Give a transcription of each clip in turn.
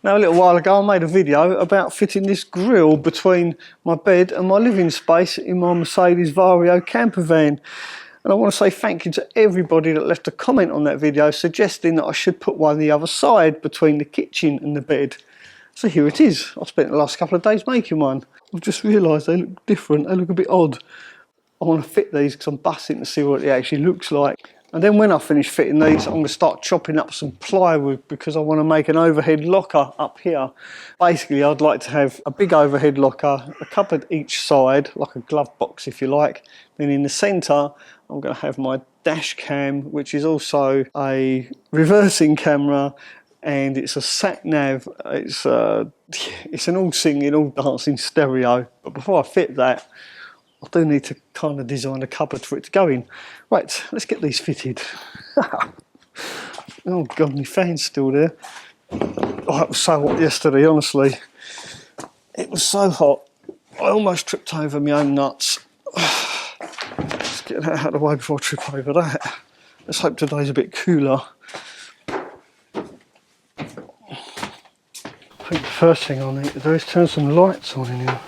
Now a little while ago I made a video about fitting this grille between my bed and my living space in my Mercedes Vario camper van. And I want to say thank you to everybody that left a comment on that video suggesting that I should put one the other side between the kitchen and the bed. So here it is. I spent the last couple of days making one. I've just realised they look different, they look a bit odd. I want to fit these because I'm bussing to see what it actually looks like. And then when I finish fitting these, I'm going to start chopping up some plywood because I want to make an overhead locker up here. Basically, I'd like to have a big overhead locker, a cupboard each side, like a glove box if you like. Then in the centre, I'm going to have my dash cam, which is also a reversing camera, and it's a sat nav. It's an all singing, all dancing stereo. But before I fit that, I do need to kind of design a cupboard for it to go in. Right, let's get these fitted. Oh God, my fan's still there. Oh, it was so hot yesterday, honestly. It was so hot, I almost tripped over my own nuts. Let's get that out of the way before I trip over that. Let's hope today's a bit cooler. I think the first thing I need to do is turn some lights on in here.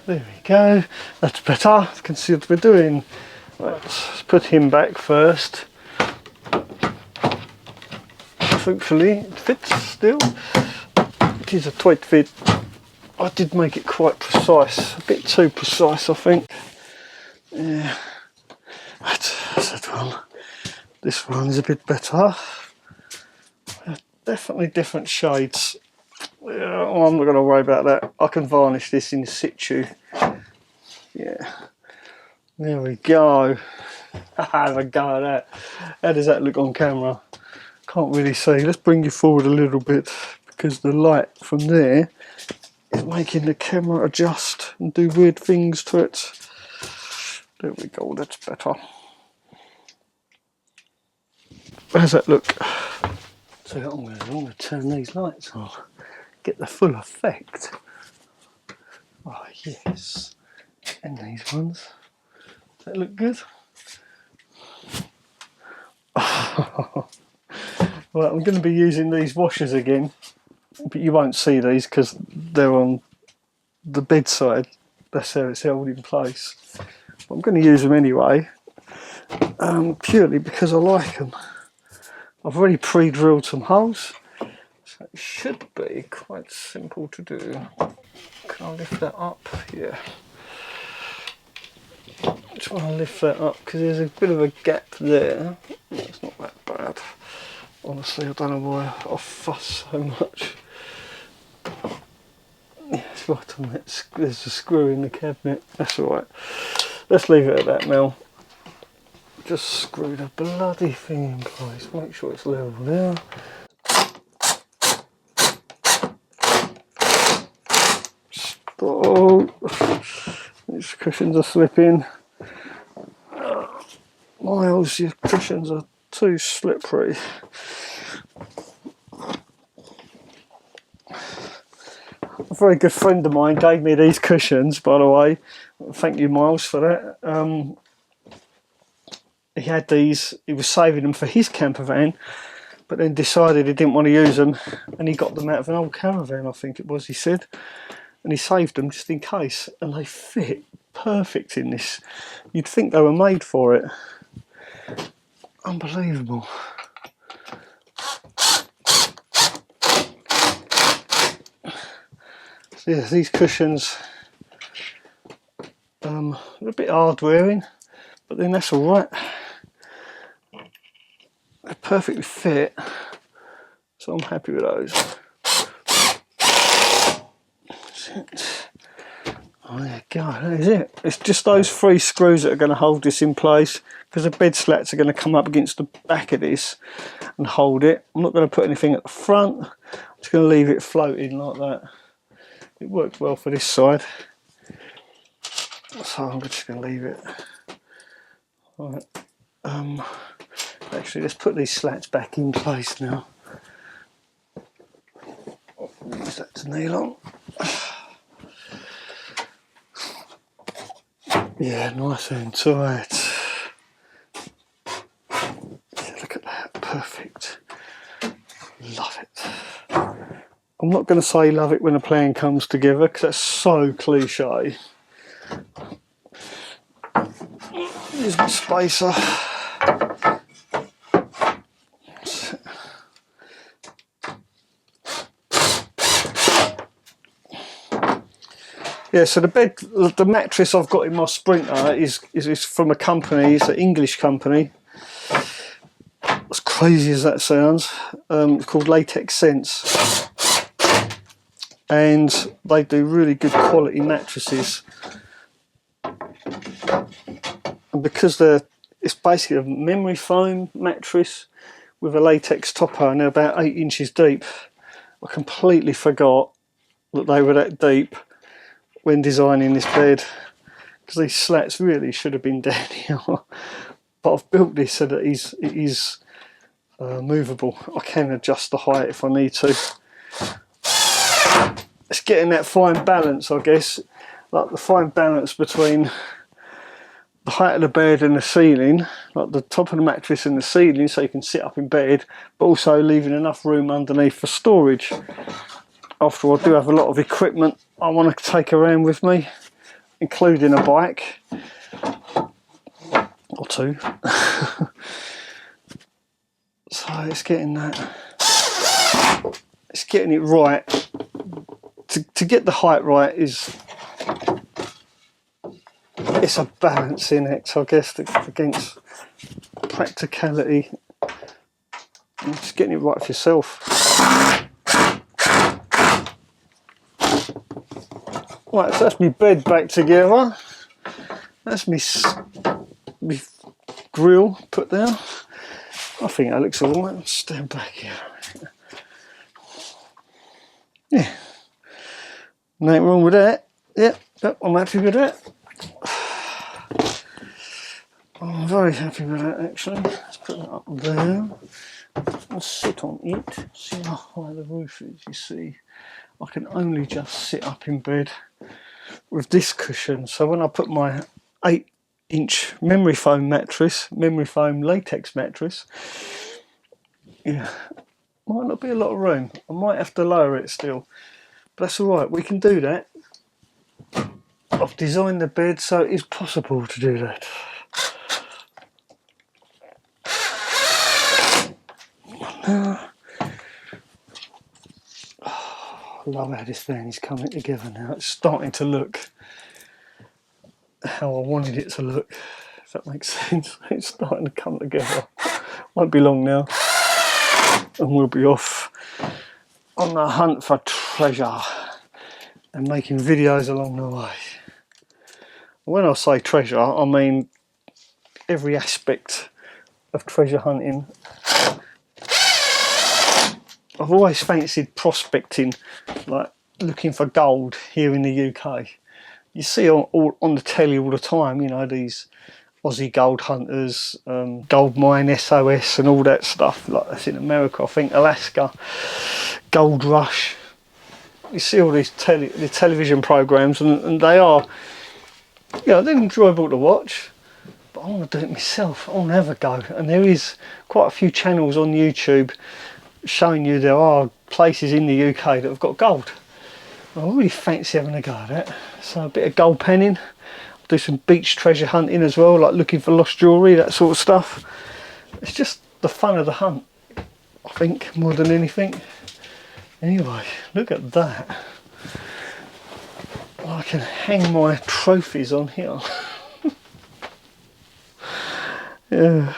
There we go, that's better. You can see what we're doing. Right, let's put him back first. Hopefully it fits still. It is a tight fit. I did make it quite precise, a bit too precise I think. Yeah, that's that one. This one's a bit better. Definitely different shades. Yeah, well, I'm not going to worry about that. I can varnish this in situ. Yeah, there we go. Have a go at that. How does that look on camera? Can't really see. Let's bring you forward a little bit because the light from there is making the camera adjust and do weird things to it. There we go, that's better. How's that look? So I'm going to turn these lights on. Get the full effect. Oh yes, and these ones. Does that look good? Well, I'm going to be using these washers again, but you won't see these because they're on the bedside. That's how it's held in place. But I'm going to use them anyway, purely because I like them. I've already pre-drilled some holes. So it should be quite simple to do. Can I lift that up? Yeah. Just want to lift that up because there's a bit of a gap there. It's not that bad. Honestly, I don't know why I fuss so much. Yeah, it's right on that. There's a screw in the cabinet. That's alright. Let's leave it at that now. Just screw the bloody thing in place. Make sure it's level there. Oh, these cushions are slipping. Miles, your cushions are too slippery. A very good friend of mine gave me these cushions, by the way. Thank you, Miles, for that. He had these, he was saving them for his camper van, but then decided he didn't want to use them, and he got them out of an old caravan, I think it was, he said. And he saved them just in case, and they fit perfect in this. You'd think they were made for it. Unbelievable. So yeah, these cushions are a bit hard wearing, but then that's all right. They're perfectly fit, so I'm happy with those. Oh, there you go, that is it. It's just those 3 screws that are going to hold this in place, because the bed slats are going to come up against the back of this and hold it. I'm not going to put anything at the front, I'm just going to leave it floating like that. It worked well for this side, so I'm just going to leave it. Right. Actually, let's put these slats back in place now. Use that to nail on. Yeah, nice and tight. Yeah, look at that, perfect. Love it. I'm not going to say love it when a plan comes together, because that's so cliche. Here's my spacer. Yeah, so the mattress I've got in my Sprinter is from a company. It's an English company. As crazy as that sounds, it's called Latex Sense, and they do really good quality mattresses. And because it's basically a memory foam mattress with a latex topper, and they're about 8 inches deep. I completely forgot that they were that deep when designing this bed, because these slats really should have been down here. But I've built this so that it is movable. I can adjust the height if I need to. It's getting that fine balance, I guess, like the fine balance between the height of the bed and the ceiling, like the top of the mattress and the ceiling, so you can sit up in bed, but also leaving enough room underneath for storage. After all, I do have a lot of equipment I want to take around with me, including a bike or two. So it's getting that. It's getting it right. To get the height right it's a balancing act, I guess, against practicality. And just getting it right for yourself. Right, so that's my bed back together. That's my grill put down. I think that looks alright. Let's stand back here. Yeah. Nothing wrong with that. Yep, I'm happy with that. I'm very happy with that, actually. Let's put that up there. I'll sit on it. See how high the roof is, you see. I can only just sit up in bed with this cushion. So when I put my 8-inch memory foam latex mattress, yeah, might not be a lot of room. I might have to lower it still, but that's all right. We can do that. I've designed the bed so it is possible to do that. I love how this van is coming together now. It's starting to look how I wanted it to look, if that makes sense. It's starting to come together. Won't be long now, and we'll be off on the hunt for treasure and making videos along the way. When I say treasure, I mean every aspect of treasure hunting. I've always fancied prospecting, like looking for gold here in the UK. You see on the telly all the time, you know, these Aussie gold hunters, gold mine SOS and all that stuff. Like that's in America, I think, Alaska, Gold Rush. You see all these television programs, and they are, you know, they're enjoyable to watch. But I want to do it myself. I want to have a go. And there is quite a few channels on YouTube showing you there are places in the UK that have got gold. I really fancy having a go at that. So a bit of gold panning, do some beach treasure hunting as well, like looking for lost jewellery, that sort of stuff. It's just the fun of the hunt, I think, more than anything. Anyway, look at that. I can hang my trophies on here. Yeah,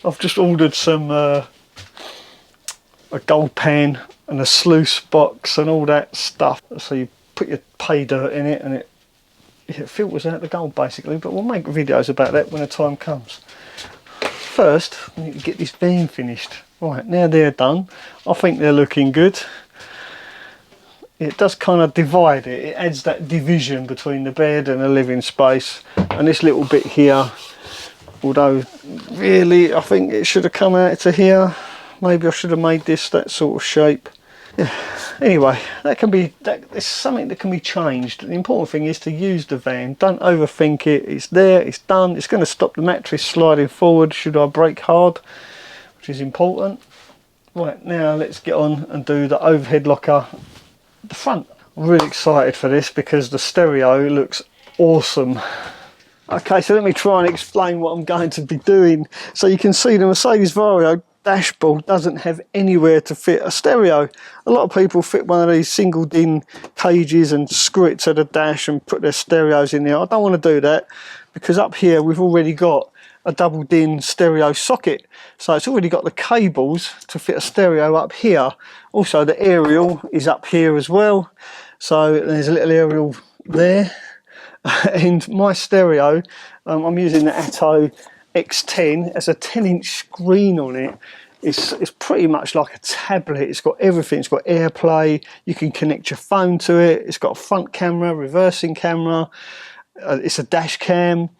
I've just ordered some a gold pan and a sluice box and all that stuff. So you put your pay dirt in it and it filters out the gold basically, but we'll make videos about that when the time comes. First, we need to get this van finished. Right, now they're done. I think they're looking good. It does kind of divide it. It adds that division between the bed and the living space. And this little bit here, although really I think it should have come out to here. Maybe I should have made this that sort of shape. Yeah. Anyway, it's something that can be changed. The important thing is to use the van. Don't overthink it. It's there, it's done. It's going to stop the mattress sliding forward should I brake hard, which is important. Right, now let's get on and do the overhead locker at the front. I'm really excited for this because the stereo looks awesome. Okay, so let me try and explain what I'm going to be doing. So you can see the Mercedes Vario dashboard doesn't have anywhere to fit a stereo. A lot of people fit one of these single DIN cages and screw it to the dash and put their stereos in there. I don't want to do that because up here we've already got a double DIN stereo socket. So it's already got the cables to fit a stereo up here. Also the aerial is up here as well. So there's a little aerial there. And my stereo, I'm using the ATOTO X10. It has a 10-inch screen on it. It's pretty much like a tablet. It's got everything. It's got AirPlay. You can connect your phone to it. It's got a front camera, reversing camera. It's a dash cam.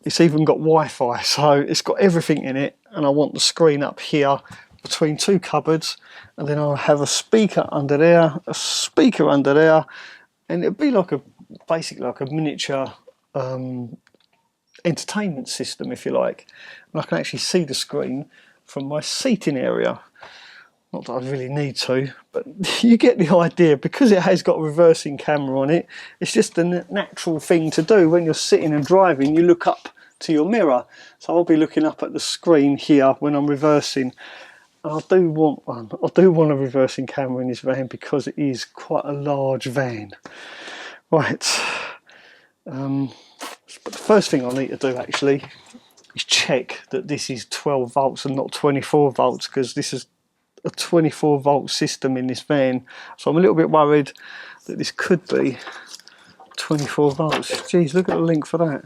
It's even got Wi-Fi. So it's got everything in it. And I want the screen up here between two cupboards. And then I'll have a speaker under there, a speaker under there. And it'll be like basically like a miniature entertainment system, if you like. And I can actually see the screen from my seating area. Not that I really need to, but you get the idea. Because it has got a reversing camera on it, it's just a natural thing to do. When you're sitting and driving, you look up to your mirror. So I'll be looking up at the screen here when I'm reversing. I do want one. I do want a reversing camera in this van because it is quite a large van. Right. But the first thing I need to do actually is check that this is 12 volts and not 24 volts, because this is a 24 volt system in this van. So I'm a little bit worried that this could be 24 volts. Geez, look at the link for that.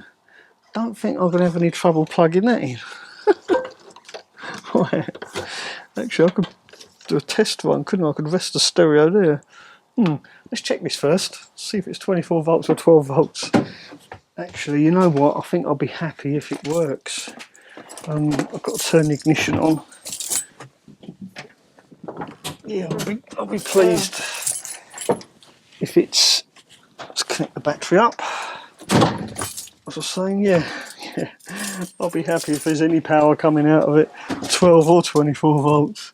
Don't think I'm going to have any trouble plugging that in. Right. Actually, I could do a test one, couldn't I? I could rest the stereo there. Let's check this first, see if it's 24 volts or 12 volts. Actually, you know what? I think I'll be happy if it works. I've got to turn the ignition on. Yeah, I'll be pleased if it's... Let's connect the battery up. As I was saying, yeah, I'll be happy if there's any power coming out of it, 12 or 24 volts.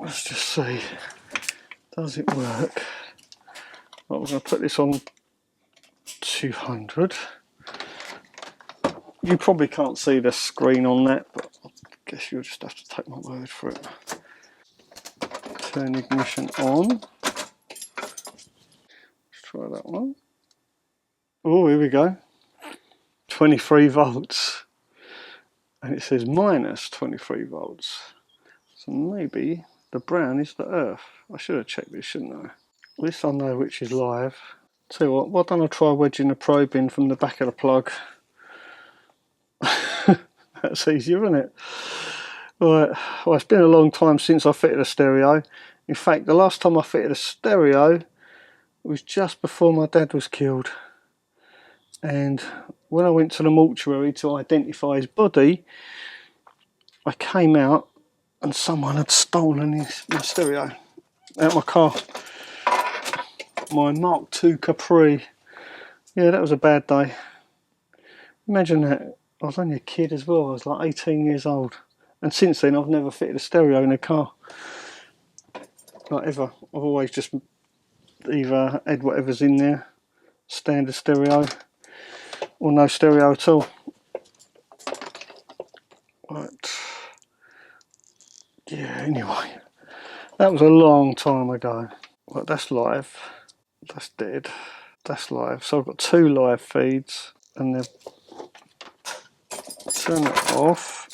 Let's just see, does it work? Well, we're going to put this on 200. You probably can't see the screen on that, but I guess you'll just have to take my word for it. Turn ignition on. Let's try that one. Oh, here we go. 23 volts. And it says minus 23 volts. So maybe the brown is the earth. I should have checked this, shouldn't I? At least I know which is live. Tell you what, why don't I try wedging the probe in from the back of the plug? That's easier, isn't it? Right, well, it's been a long time since I fitted a stereo. In fact, the last time I fitted a stereo was just before my dad was killed. And when I went to the mortuary to identify his body, I came out and someone had stolen my stereo out of my car. My Mark II Capri. Yeah, that was a bad day. Imagine that. I was only a kid as well. I was like 18 years old. And since then I've never fitted a stereo in a car. Not ever. I've always just either had whatever's in there, standard stereo, or no stereo at all. Right. Yeah, anyway. That was a long time ago. Right, that's live. That's dead. That's live. So I've got two live feeds, and then turn it off,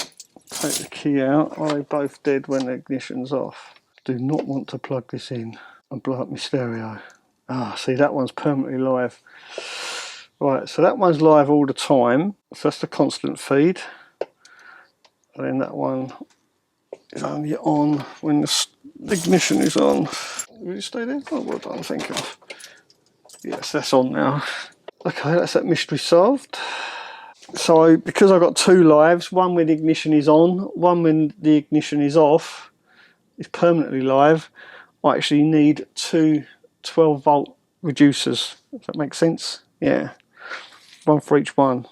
take the key out. Are they both dead when the ignition's off? Do not want to plug this in and blow up my stereo. Ah, see, that one's permanently live. Right, so that one's live all the time. So that's the constant feed. And then that one is only on when the ignition is on. Will you stay there? Oh, well done, thank you. Yes, that's on now. Okay, that's that mystery solved. So because I've got two lives, one when the ignition is on, one when the ignition is off, is permanently live, I actually need two 12 volt reducers. Does that make sense? Yeah. One for each one.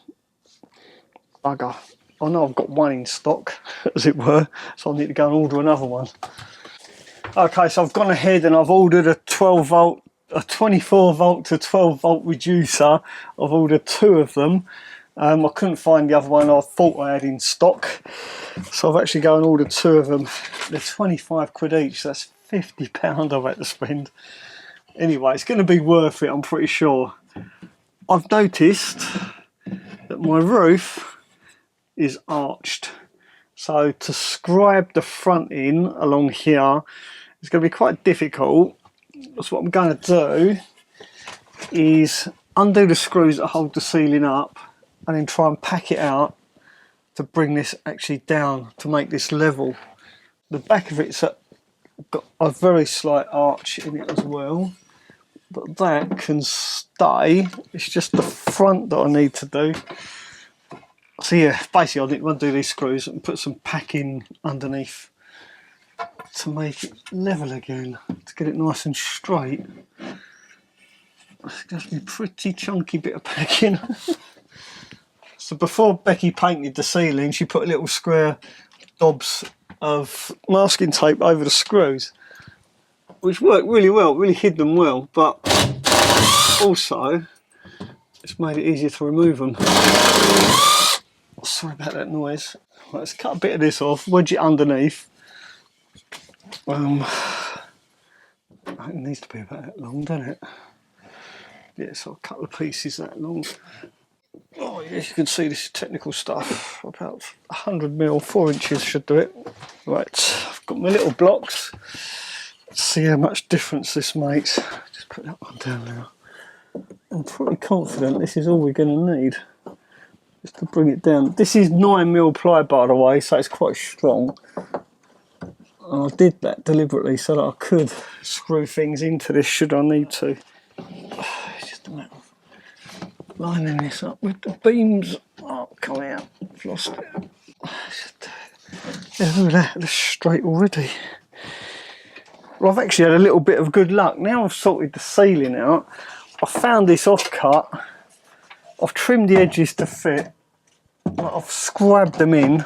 Bugger. I know I've got one in stock, as it were, so I need to go and order another one. Okay, so I've gone ahead and I've ordered a 12 volt, a 24 volt to 12 volt reducer. I've ordered 2 of them. I couldn't find the other one I thought I had in stock, so I've actually gone and ordered 2 of them. They're 25 quid each, so that's £50 I've had to spend. Anyway, it's going to be worth it, I'm pretty sure. I've noticed that my roof is arched, so to scribe the front in along here is going to be quite difficult. So what I'm going to do is undo the screws that hold the ceiling up and then try and pack it out to bring this actually down to make this level. The back of it's got a very slight arch in it as well, but that can stay. It's just the front that I need to do. So yeah, basically I need to undo these screws and put some packing underneath to make it level again, to get it nice and straight. It's going to be a pretty chunky bit of packing. So before Becky painted the ceiling, she put a little square dobs of masking tape over the screws, which worked really well, really hid them well, but also it's made it easier to remove them. Sorry about that noise. Right, let's cut a bit of this off, wedge it underneath. It needs to be about that long, doesn't it? Yeah, so a couple of pieces that long. Oh yes, you can see this is technical stuff. About 100mm, 4 inches should do it. Right, I've got my little blocks. Let's see how much difference this makes. Just put that one down now. I'm pretty confident this is all we're going to need, just to bring it down. This is 9mm ply, by the way, so it's quite strong. And I did that deliberately so that I could screw things into this should I need to. It's just a matter of lining this up with the beams. Oh, coming out. I've lost it. Yeah, look at that, that's straight already. Well, I've actually had a little bit of good luck. Now I've sorted the ceiling out, I found this offcut. I've trimmed the edges to fit. I've scribed them in,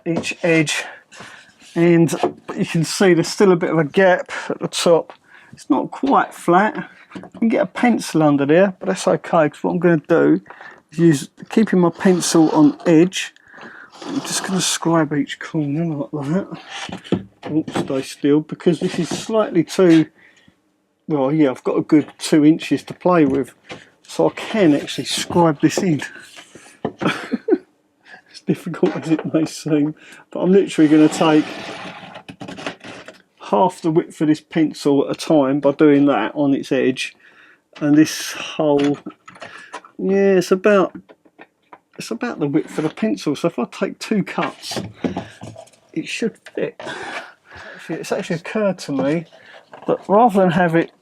each edge, and you can see there's still a bit of a gap at the top. It's not quite flat. You can get a pencil under there, but that's okay, because what I'm going to do is keeping my pencil on edge. I'm just going to scribe each corner like that. Oops, stay still, because this is slightly too, well, yeah, I've got a good 2 inches to play with, so I can actually scribe this in. As difficult as it may seem, but I'm literally going to take half the width of this pencil at a time by doing that on its edge, and this whole, yeah, it's about the width of the pencil, so if I take 2 cuts it should fit. It's actually occurred to me that rather than have it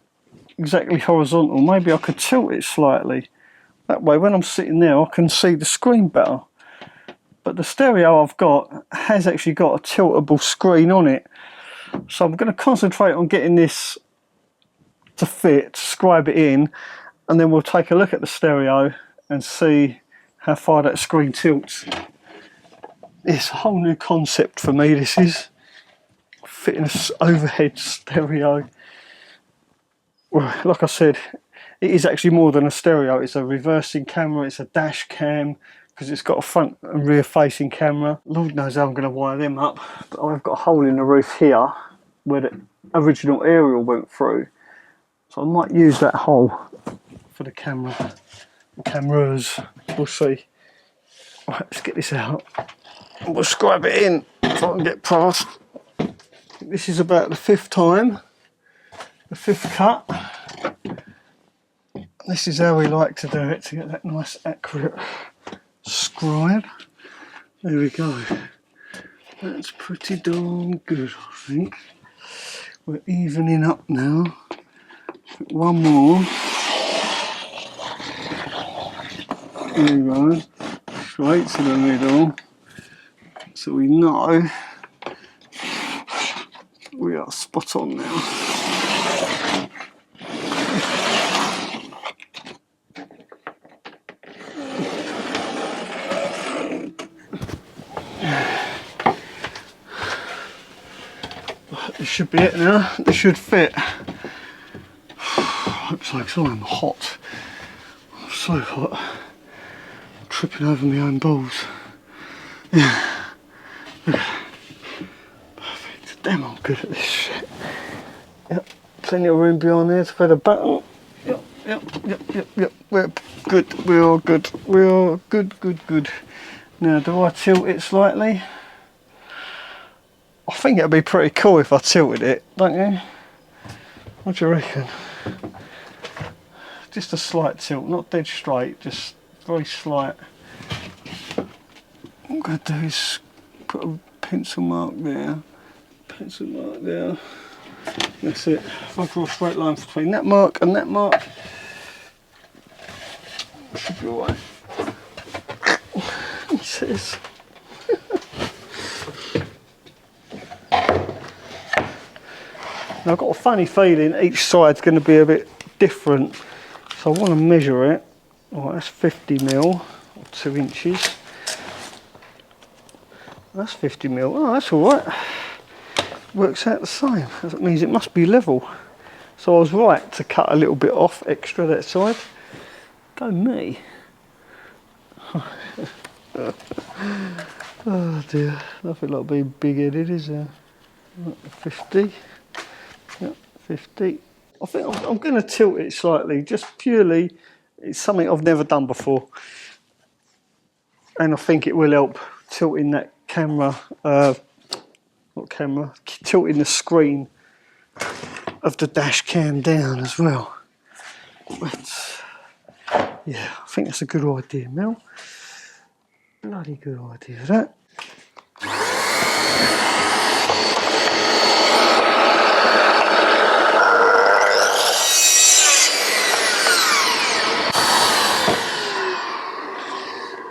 exactly horizontal, maybe I could tilt it slightly. That way when I'm sitting there I can see the screen better. But the stereo I've got has actually got a tiltable screen on it, so I'm going to concentrate on getting this to fit, to scribe it in, and then we'll take a look at the stereo and see how far that screen tilts. It's a whole new concept for me, this is fitting an overhead stereo. Well, like I said, it is actually more than a stereo. It's a reversing camera, it's a dash cam, because it's got a front and rear facing camera. Lord knows how I'm going to wire them up, but I've got a hole in the roof here where the original aerial went through, so I might use that hole for the camera, cameras, we'll see. Right, let's get this out and we'll scribe it in if I can get past. This is about the 5th time, the 5th cut. This is how we like to do it, to get that nice accurate scribe. There we go. That's pretty darn good, I think. We're evening up now. One more. There we go. Straight to the middle. So we know we are spot on now. should be it now. This should fit. I hope so, because I'm hot. I'm so hot. I'm tripping over my own balls. Yeah. Perfect. Damn, I'm good at this shit. Yep. Plenty of room behind there to put a button. Yep. We're good. We are good. We are good. Now, do I tilt it slightly? I think it'd be pretty cool if I tilted it, don't you? What do you reckon? Just a slight tilt, not dead straight, just very slight. What I'm going to do is put a pencil mark there, that's it. If I draw a straight line between that mark and that mark, should be alright. It says. Now I've got a funny feeling each side's going to be a bit different, so I want to measure it. Right, that's 50mm, or 2 inches. That's 50mm. Oh, that's all right. Works out the same. That means it must be level. So I was right to cut a little bit off extra that side. Go me. Oh dear, nothing like being big-headed, is there? 50. Yep, 50. I think I'm going to tilt it slightly, just purely, it's something I've never done before. And I think it will help tilting that camera, tilting the screen of the dash cam down as well. But, yeah, I think that's a good idea, Mel. Bloody good idea, that.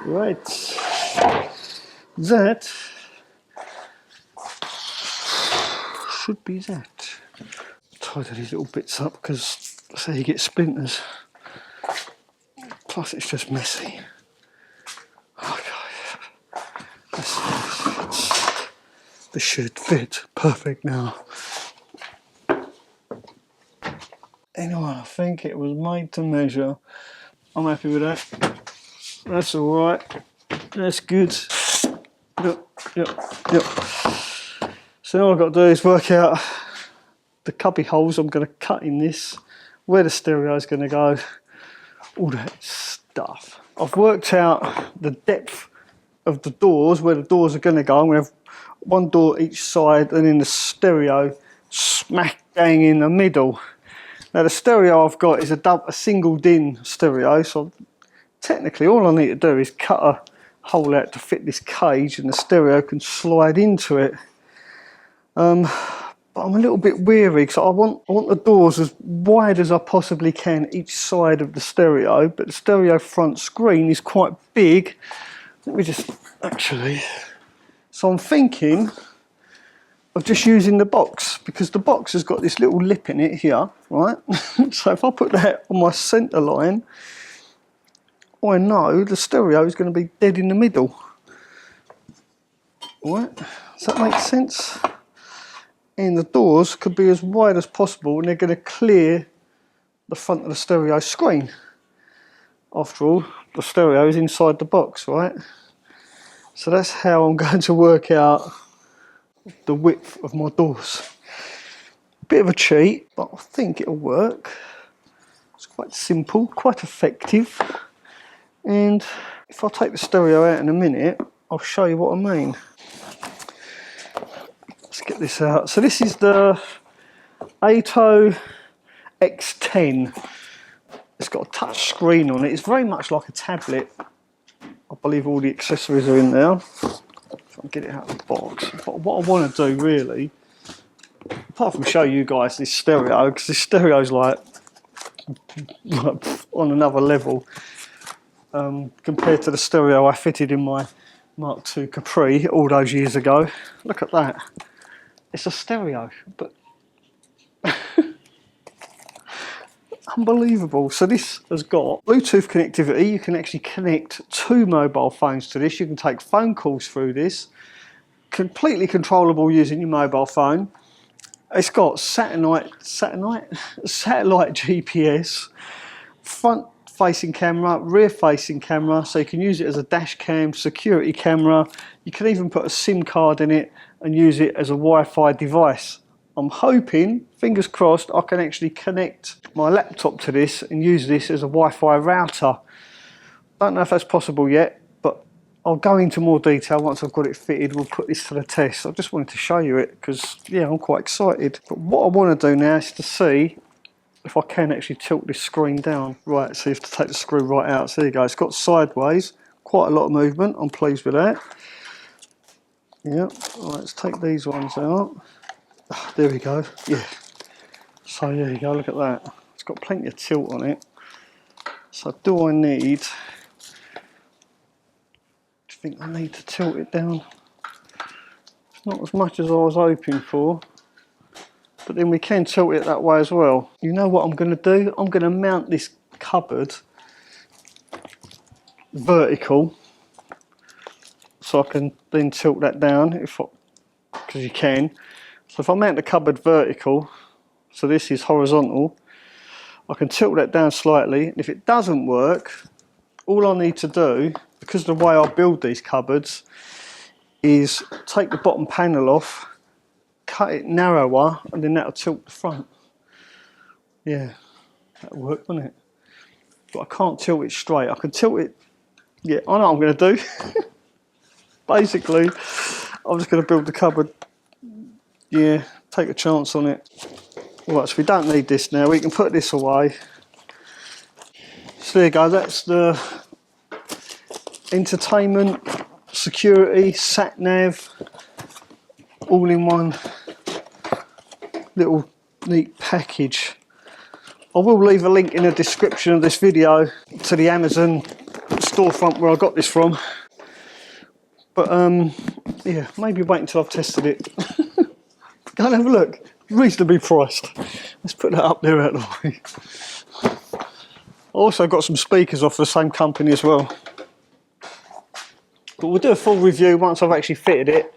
Right, that should be that. Tidy these little bits up because that's how you get splinters. Plus, it's just messy. Okay, this should fit perfect now. Anyway, I think it was made to measure. I'm happy with that. That's all right. That's good. Yep. So all I've got to do is work out the cubby holes I'm going to cut in this, where the stereo is going to go, all that stuff. I've worked out the depth of the doors, where the doors are going to go. I'm going to have one door each side, and then the stereo smack bang in the middle. Now the stereo I've got is a single DIN stereo, so technically all I need to do is cut a hole out to fit this cage and the stereo can slide into it. But I'm a little bit weary because I want the doors as wide as I possibly can each side of the stereo, but the stereo front screen is quite big. Let me just actually, so I'm thinking of just using the box, because the box has got this little lip in it here, right? So if I put that on my centre line, I know the stereo is going to be dead in the middle. Right? Does that make sense? And the doors could be as wide as possible, and they're going to clear the front of the stereo screen. After all, the stereo is inside the box, right? So that's how I'm going to work out the width of my doors. Bit of a cheat, but I think it'll work. It's quite simple, quite effective. And if I take the stereo out in a minute, I'll show you what I mean. Let's get this out. So this is the ATOTO X10. It's got a touch screen on it. It's very much like a tablet. I believe all the accessories are in there. If I can get it out of the box. But what I want to do really, apart from show you guys this stereo, because this stereo is like on another level. Compared to the stereo I fitted in my Mark II Capri all those years ago. Look at that. It's a stereo, but unbelievable. So this has got Bluetooth connectivity. You can actually connect 2 mobile phones to this. You can take phone calls through this. Completely controllable using your mobile phone. It's got satellite GPS, front facing camera, rear facing camera, so you can use it as a dash cam, security camera. You can even put a SIM card in it and use it as a Wi-Fi device. I'm hoping, fingers crossed, I can actually connect my laptop to this and use this as a Wi-Fi router. Don't know if that's possible yet, but I'll go into more detail once I've got it fitted. We'll put this to the test. I just wanted to show you it because, yeah, I'm quite excited. But what I want to do now is to see if I can actually tilt this screen down. Right, so you have to take the screw right out. So there you go, it's got sideways, quite a lot of movement. I'm pleased with that. Yeah, right, let's take these ones out. There we go, yeah. So there you go, look at that. It's got plenty of tilt on it. So do I need, I think I need to tilt it down. It's not as much as I was hoping for, but then we can tilt it that way as well. You know what I'm going to do? I'm going to mount this cupboard vertical, so I can then tilt that down because you can. So if I mount the cupboard vertical, so this is horizontal, I can tilt that down slightly. And if it doesn't work, all I need to do, because of the way I build these cupboards, is take the bottom panel off, cut it narrower, and then that'll tilt the front. Yeah, that'll work, won't it? But I can't tilt it straight. I can tilt it, yeah, I know what I'm going to do. Basically, I'm just going to build the cupboard, yeah, take a chance on it. Right, so we don't need this now, we can put this away. So there you go, that's the entertainment, security, sat nav, all in one little neat package. I will leave a link in the description of this video to the Amazon storefront where I got this from. But yeah, maybe wait until I've tested it. Go and have a look. Reasonably priced. Let's put that up there out of the way. I also got some speakers off the same company as well. But we'll do a full review once I've actually fitted it.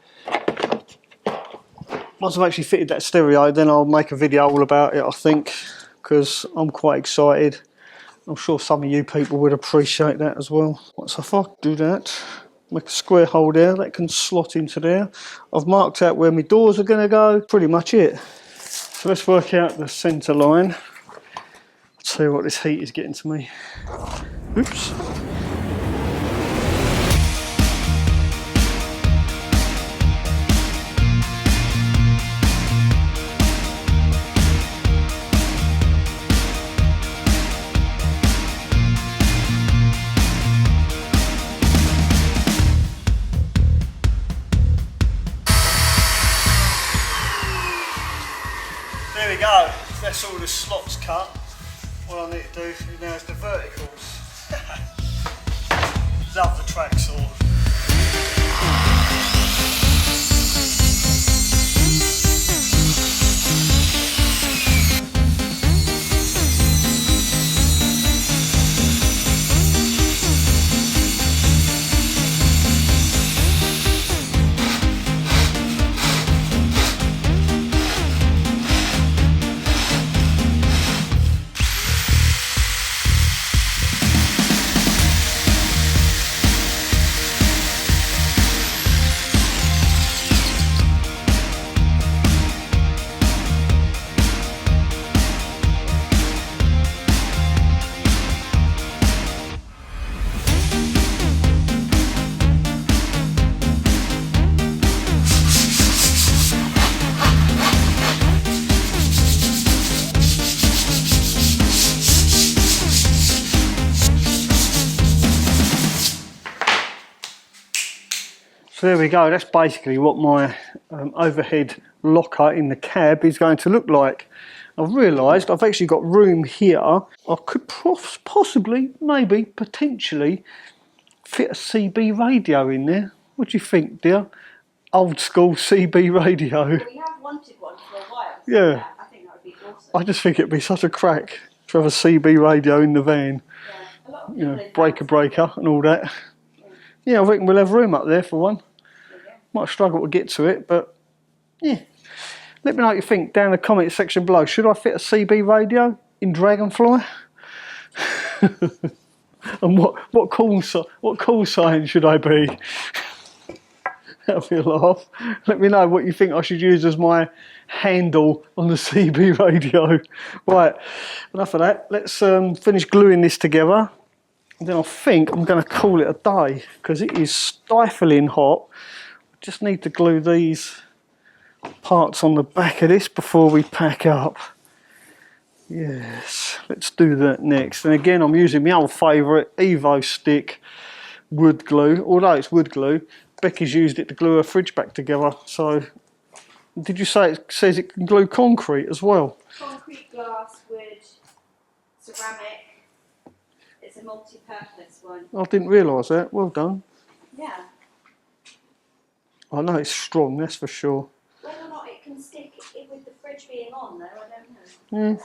Once I've actually fitted that stereo, then I'll make a video all about it, I think, because I'm quite excited. I'm sure some of you people would appreciate that as well. So if I do that, make a square hole there, that can slot into there. I've marked out where my doors are going to go, pretty much it. So let's work out the centre line. I'll tell you what, this heat is getting to me. Oops. There we go, that's all the slots cut. What I need to do now is the verticals. Love the track saw. So there we go, that's basically what my overhead locker in the cab is going to look like. I've realised I've actually got room here. I could possibly, maybe, potentially fit a CB radio in there. What do you think, dear? Old school CB radio. Well, we have wanted one for a while. So yeah. I think that would be awesome. I just think it'd be such a crack to have a CB radio in the van. Yeah. A lot of You know, people breaker and all that. Yeah, I reckon we'll have room up there for one. Might struggle to get to it, but yeah. Let me know what you think down in the comment section below. Should I fit a CB radio in Dragonfly? And what call sign should I be? That'll be a laugh. Let me know what you think I should use as my handle on the CB radio. Right, enough of that. Let's finish gluing this together. And then I think I'm going to call it a day because it is stifling hot. I just need to glue these parts on the back of this before we pack up. Yes, let's do that next. And again, I'm using my old favourite Evo stick wood glue. Although it's wood glue, Becky's used it to glue her fridge back together. So, did you say it says it can glue concrete as well? Concrete, glass, wood, ceramic. It's a multi-purpose one. I didn't realise that. Well done. Yeah. I know it's strong, that's for sure. Whether or not it can stick it with the fridge being on, though, I don't know. Yeah.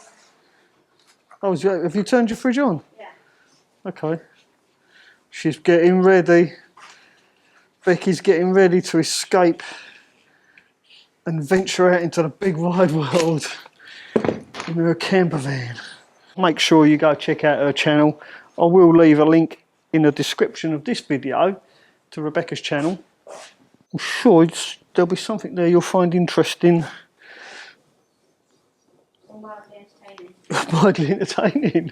Oh, have you turned your fridge on? Yeah. Okay. She's getting ready. Becky's getting ready to escape and venture out into the big wide world in her camper van. Make sure you go check out her channel. I will leave a link in the description of this video to Rebecca's channel. I'm sure there'll be something there you'll find interesting. Or mildly entertaining. Mildly entertaining.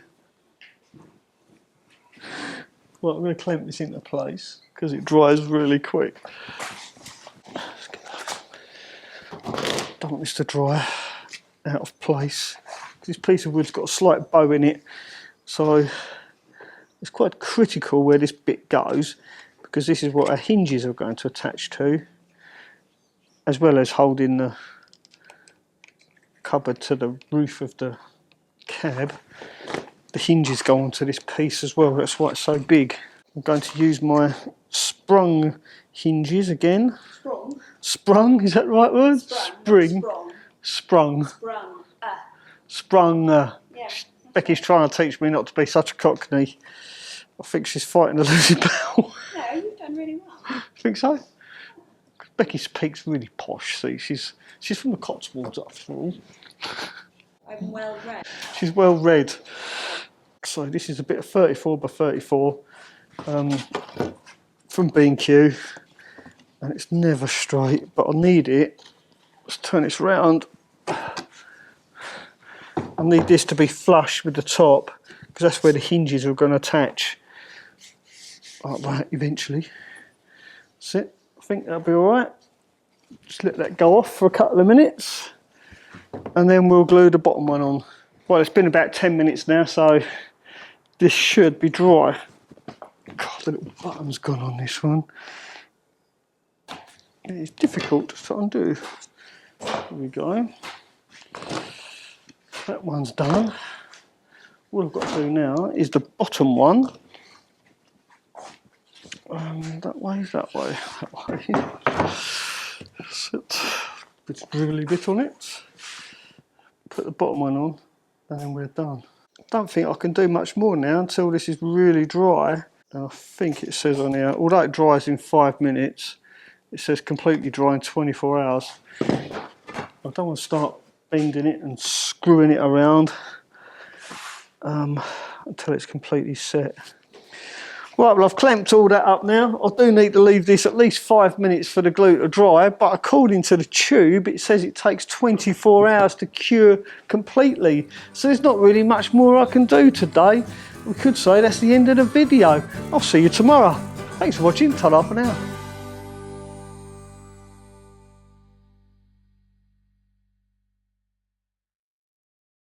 Well, I'm going to clamp this into place because it dries really quick. Don't want this to dry out of place. This piece of wood's got a slight bow in it, so it's quite critical where this bit goes because this is what our hinges are going to attach to, as well as holding the cupboard to the roof of the cab. The hinges go onto this piece as well, that's why it's so big. I'm going to use my sprung hinges again. Sprung? Sprung, is that the right word? Spring. Sprung. Sprung. Sprung. Yeah. Becky's trying to teach me not to be such a cockney. I think she's fighting a losing battle. No, you've done really well. Think so? Becky speaks really posh, see, she's from the Cotswolds after all. I'm well read. She's well read. So this is a bit of 34 by 34 from B&Q, and it's never straight, but I need it. Let's turn this round. I need this to be flush with the top because that's where the hinges are going to attach. Like that eventually. That's it. I think that'll be alright. Just let that go off for a couple of minutes and then we'll glue the bottom one on. Well, it's been about 10 minutes now, so this should be dry. God, the little button's gone on this one. It's difficult to undo. There we go. That one's done. What I've got to do now is the bottom one. That way, that way, that way. Sit. Bit of dribbly bit on it. Put the bottom one on, and then we're done. I don't think I can do much more now until this is really dry. And I think it says on here, although it dries in 5 minutes, it says completely dry in 24 hours. I don't want to start bending it and screwing it around until it's completely set. Right, well, I've clamped all that up now. I do need to leave this at least 5 minutes for the glue to dry, but according to the tube, it says it takes 24 hours to cure completely. So there's not really much more I can do today. We could say that's the end of the video. I'll see you tomorrow. Thanks for watching. Ta-ra for now.